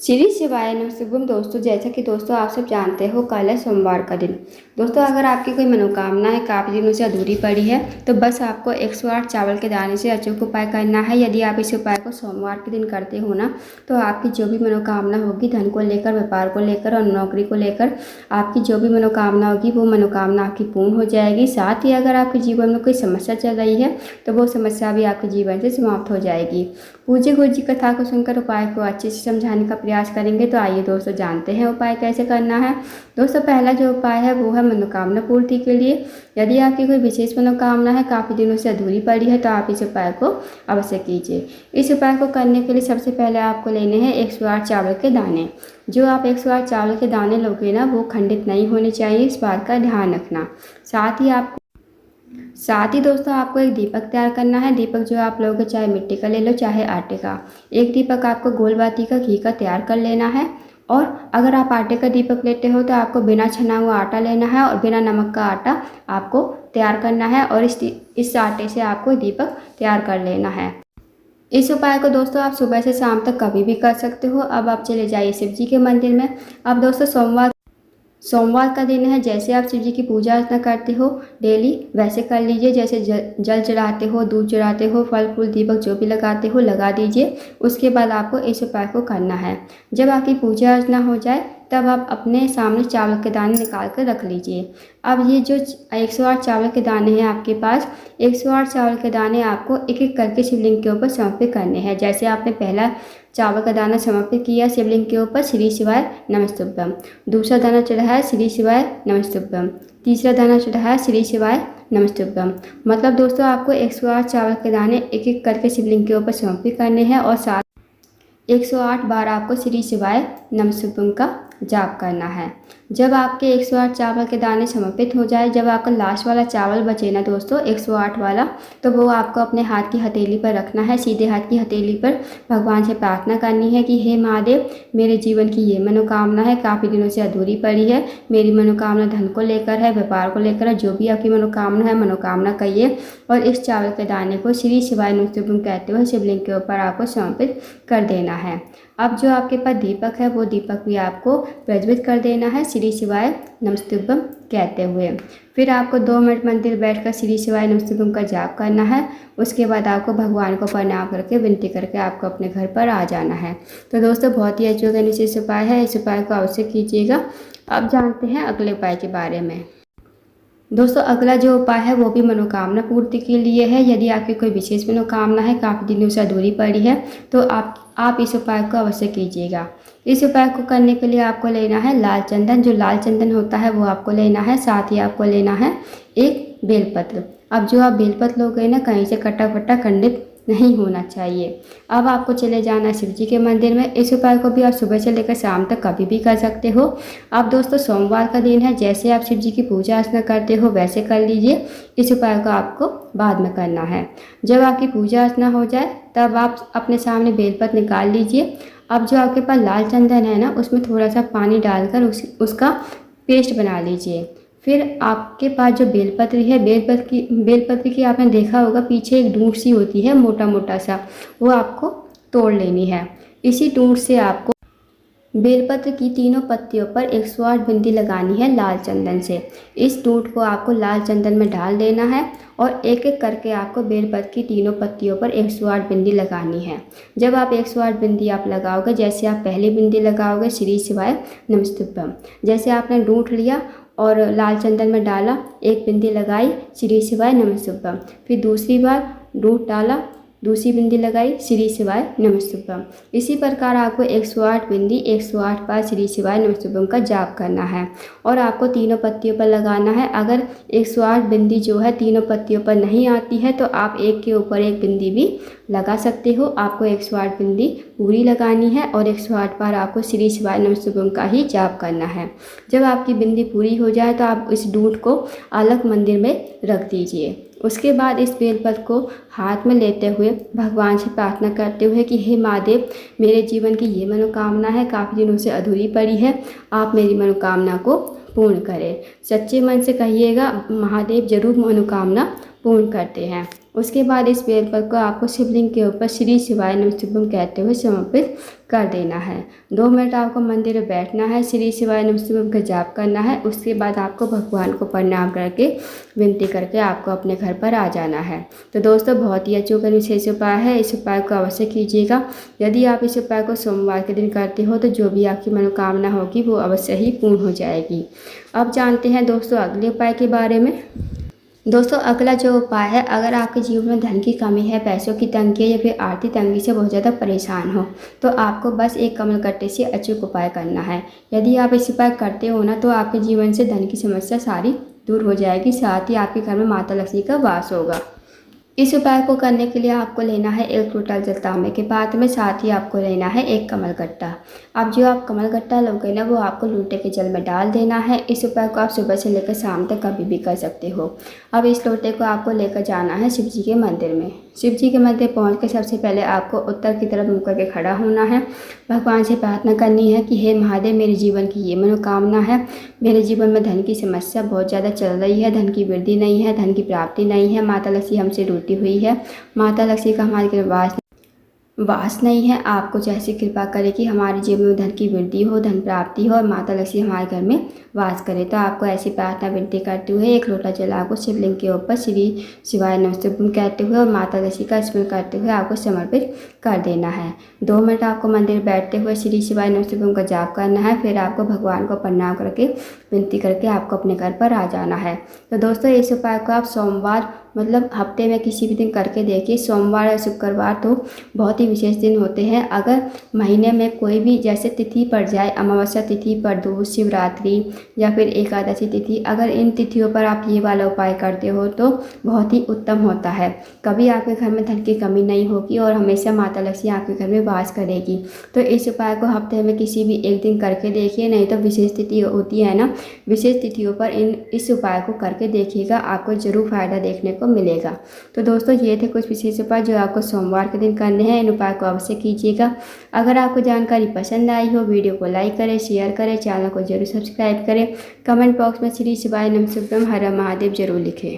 श्री शिवाय नमः दोस्तों, जैसा कि दोस्तों आप सब जानते हो, कल है सोमवार का दिन। दोस्तों अगर आपकी कोई मनोकामना है काफ़ी दिनों से अधूरी पड़ी है तो बस आपको 108 चावल के दाने से अचूक उपाय करना है। यदि आप इस उपाय को सोमवार के दिन करते हो ना तो आपकी जो भी मनोकामना होगी, धन को लेकर, व्यापार को लेकर और नौकरी को लेकर, आपकी जो भी मनोकामना होगी वो मनोकामना आपकी पूर्ण हो जाएगी। साथ ही अगर आपके जीवन में कोई समस्या चल रही है तो वो समस्या भी आपके जीवन से समाप्त हो जाएगी। पूज्य गुरु जी कथा को सुनकर उपाय को अच्छे से समझाने का प्रयास करेंगे। तो आइए दोस्तों जानते हैं उपाय कैसे करना है। दोस्तों पहला जो उपाय है वो है मनोकामना पूर्ति के लिए। यदि आपकी कोई विशेष मनोकामना है काफ़ी दिनों से अधूरी पड़ी है तो आप इस उपाय को अवश्य कीजिए। इस उपाय को करने के लिए सबसे पहले आपको लेने हैं 108 चावल के दाने। जो आप 108 चावल के दाने लोगे ना वो खंडित नहीं होने चाहिए, इस बात का ध्यान रखना। साथ ही दोस्तों आपको एक दीपक तैयार करना है। दीपक जो आप लोगे चाहे मिट्टी का ले लो चाहे आटे का। एक दीपक आपको गोल बाती का घी का तैयार कर लेना है। और अगर आप आटे का दीपक लेते हो तो आपको बिना छना हुआ आटा लेना है और बिना नमक का आटा आपको तैयार करना है और इस आटे से आपको दीपक तैयार कर लेना है। इस उपाय को दोस्तों आप सुबह से शाम तक कभी भी कर सकते हो। अब आप चले जाइए शिव जी के मंदिर में। अब दोस्तों सोमवार का दिन है, जैसे आप शिव जी की पूजा अर्चना करते हो डेली वैसे कर लीजिए। जैसे जल चढ़ाते हो, दूध चढ़ाते हो, फल फूल दीपक जो भी लगाते हो लगा दीजिए। उसके बाद आपको इस उपाय को करना है। जब आपकी पूजा अर्चना हो जाए तब आप अपने सामने चावल के दाने निकाल कर रख लीजिए। अब ये जो 108 चावल के दाने हैं आपके पास, 108 चावल के दाने आपको एक एक करके शिवलिंग के ऊपर समर्पित करने हैं। जैसे आपने पहला चावल का दाना समर्पित किया शिवलिंग के ऊपर, श्री शिवाय नमस्तुभ्यम। दूसरा दाना चढ़ाया श्री शिवाय नमस्तुभ्यम। तीसरा दाना चढ़ाया श्री शिवाय नमस्तुभ्यम। मतलब दोस्तों आपको 108 चावल के दाने एक एक करके शिवलिंग के ऊपर समर्पित करने हैं और साथ 108 बार आपको श्री शिवाय नमस्तुभ्यम का जाप करना है। जब आपके 108 चावल के दाने समर्पित हो जाए, जब आपका लास्ट वाला चावल बचे ना दोस्तों 108 वाला, तो वो आपको अपने हाथ की हथेली पर रखना है। सीधे हाथ की हथेली पर भगवान से प्रार्थना करनी है कि हे महादेव, मेरे जीवन की ये मनोकामना है, काफ़ी दिनों से अधूरी पड़ी है। मेरी मनोकामना धन को लेकर है, व्यापार को लेकर है, जो भी आपकी मनोकामना है मनोकामना कहिए। और इस चावल के दाने को श्री शिवाय नमस्तुभ्यम कहते हुए शिवलिंग के ऊपर आपको समर्पित कर देना है। अब जो आपके पास दीपक है वो दीपक भी आपको प्रज्वलित कर देना है श्री शिवाय नमस्तुभ्यम कहते हुए। फिर आपको 2 मिनट मंदिर बैठकर श्री शिवाय नमस्तुभ्यम का जाप करना है। उसके बाद आपको भगवान को प्रणाम करके विनती करके आपको अपने घर पर आ जाना है। तो दोस्तों बहुत ही अचूक निश्चित उपाय है, इस उपाय को अवश्य कीजिएगा। अब जानते हैं अगले उपाय के बारे में। दोस्तों अगला जो उपाय है वो भी मनोकामना पूर्ति के लिए है। यदि आपकी कोई विशेष मनोकामना है काफ़ी दिनों से अधूरी पड़ी है तो आप इस उपाय को अवश्य कीजिएगा। इस उपाय को करने के लिए आपको लेना है लाल चंदन। जो लाल चंदन होता है वो आपको लेना है। साथ ही आपको लेना है एक बेलपत्र। अब जो आप बेलपत्र लोगे ना कहीं से कटा फटा खंडित नहीं होना चाहिए। अब आपको चले जाना शिव जी के मंदिर में। इस उपाय को भी आप सुबह से लेकर शाम तक कभी भी कर सकते हो। अब दोस्तों सोमवार का दिन है, जैसे आप शिव जी की पूजा अर्चना करते हो वैसे कर लीजिए। इस उपाय को आपको बाद में करना है। जब आपकी पूजा अर्चना हो जाए तब आप अपने सामने बेलपत्र निकाल लीजिए। अब जो आपके पास लाल चंदन है ना उसमें थोड़ा सा पानी डालकर उसका पेस्ट बना लीजिए। फिर आपके पास जो बेलपत्र है, बेलपत्र की आपने देखा होगा पीछे एक डूंट सी होती है मोटा मोटा सा, वो आपको तोड़ लेनी है। इसी डूंट से आपको बेलपत्र की तीनों पत्तियों पर 108 बिंदी लगानी है लाल चंदन से। इस डूंट को आपको लाल चंदन में डाल देना है और एक एक करके आपको बेलपत्र की तीनों पत्तियों पर 108 बिंदी लगानी है। जब आप 108 बिंदी आप लगाओगे, जैसे आप पहली बिंदी लगाओगे श्री शिवाय नमस्तुभ्यम, जैसे आपने डूंट लिया और लाल चंदन में डाला, एक बिंदी लगाई श्री शिवाय नमस्तुभ्यम, फिर दूसरी बार डूंट डाला, दूसरी बिंदी लगाई श्री शिवाय नमस्तुभ्यम। इसी प्रकार आपको 108 बिंदी 108 बार श्री शिवाय नमस्तुभ्यम का जाप करना है और आपको तीनों पत्तियों पर लगाना है। अगर 108 बिंदी जो है तीनों पत्तियों पर नहीं आती है तो आप एक के ऊपर एक बिंदी भी लगा सकते हो। आपको 108 बिंदी पूरी लगानी है और 108 बार आपको श्री शिवाय नमस्तुभ्यम का ही जाप करना है। जब आपकी बिंदी पूरी हो जाए तो आप इस डूंट को अलग मंदिर में रख दीजिए। उसके बाद इस बेलपत्र को हाथ में लेते हुए भगवान से प्रार्थना करते हुए कि हे महादेव, मेरे जीवन की ये मनोकामना है, काफ़ी दिनों से अधूरी पड़ी है, आप मेरी मनोकामना को पूर्ण करें। सच्चे मन से कहिएगा, महादेव जरूर मनोकामना पूर्ण करते हैं। उसके बाद इस बेलपत्र को आपको शिवलिंग के ऊपर श्री शिवाय नमः शिवम कहते हुए समर्पित कर देना है। 2 मिनट आपको मंदिर में बैठना है, श्री शिवाय नमः शिवम का जाप करना है। उसके बाद आपको भगवान को प्रणाम करके विनती करके आपको अपने घर पर आ जाना है। तो दोस्तों बहुत ही अचूक और विशेष उपाय है, इस उपाय को अवश्य कीजिएगा। यदि आप इस उपाय को सोमवार के दिन करते हो तो जो भी आपकी मनोकामना होगी वो अवश्य ही पूर्ण हो जाएगी। अब जानते हैं दोस्तों अगले उपाय के बारे में। दोस्तों अगला जो उपाय है, अगर आपके जीवन में धन की कमी है, पैसों की तंगी है या फिर आर्थिक तंगी से बहुत ज़्यादा परेशान हो, तो आपको बस एक कमल कट्टे से अचूक उपाय करना है। यदि आप इस उपाय करते हो ना तो आपके जीवन से धन की समस्या सारी दूर हो जाएगी, साथ ही आपके घर में माता लक्ष्मी का वास होगा। इस उपाय को करने के लिए आपको लेना है 1 लोटा जल तांबे के पात्र में, साथ ही आपको लेना है 1 कमल गट्टा। अब जो आप कमल गट्टा लोगे ना वो आपको लोटे के जल में डाल देना है। इस उपाय को आप सुबह से लेकर शाम तक कभी भी कर सकते हो। अब इस लोटे को आपको लेकर जाना है शिव जी के मंदिर में। शिव जी के मंदिर पहुँच कर सबसे पहले आपको उत्तर की तरफ मुँह करके खड़ा होना है। भगवान से प्रार्थना करनी है कि हे महादेव, मेरे जीवन की ये मनोकामना है, मेरे जीवन में धन की समस्या बहुत ज़्यादा चल रही है, धन की वृद्धि नहीं है, धन की प्राप्ति नहीं है, माता लक्ष्मी हमसे रूठी हुई है, माता लक्ष्मी का हमारे घर वास नहीं है। आप कुछ ऐसी कृपा करें कि हमारे जीवन में धन की वृद्धि हो, धन प्राप्ति हो और माता लक्ष्मी हमारे घर में वास करे। तो आपको ऐसी प्रार्थना विनती करते हुए 1 लोटा जल आपको शिवलिंग के ऊपर श्री शिवाय नमः शिवाय कहते हुए और माता लक्ष्मी का स्मरण करते हुए आपको समर्पित कर देना है। 2 मिनट आपको मंदिर बैठते हुए श्री शिवाय नमः शिवाय का जाप करना है। फिर आपको भगवान को प्रणाम करके विनती करके आपको अपने घर पर आ जाना है। तो दोस्तों इस उपाय को आप सोमवार मतलब हफ्ते में किसी भी दिन करके देखिए। सोमवार या शुक्रवार तो बहुत ही विशेष दिन होते हैं। अगर महीने में कोई भी जैसे तिथि पड़ जाए, अमावस्या तिथि, प्रदोष, शिवरात्रि या फिर एकादशी तिथि, अगर इन तिथियों पर आप ये वाला उपाय करते हो तो बहुत ही उत्तम होता है। कभी आपके घर में धन की कमी नहीं होगी और हमेशा माता लक्ष्मी आपके घर में वास करेगी। तो इस उपाय को हफ्ते में किसी भी एक दिन करके देखिए, नहीं तो विशेष तिथि होती है ना, विशेष तिथियों पर इस उपाय को करके देखिएगा, आपको जरूर फायदा देखने को मिलेगा। तो दोस्तों ये थे कुछ विशेष उपाय जो आपको सोमवार के दिन करने हैं। इन उपाय को अवश्य कीजिएगा। अगर आपको जानकारी पसंद आई हो, वीडियो को लाइक करें, शेयर करें, चैनल को जरूर सब्सक्राइब करें, कमेंट बॉक्स में श्री शिवाय नमः शिवाय हर हर महादेव जरूर लिखें।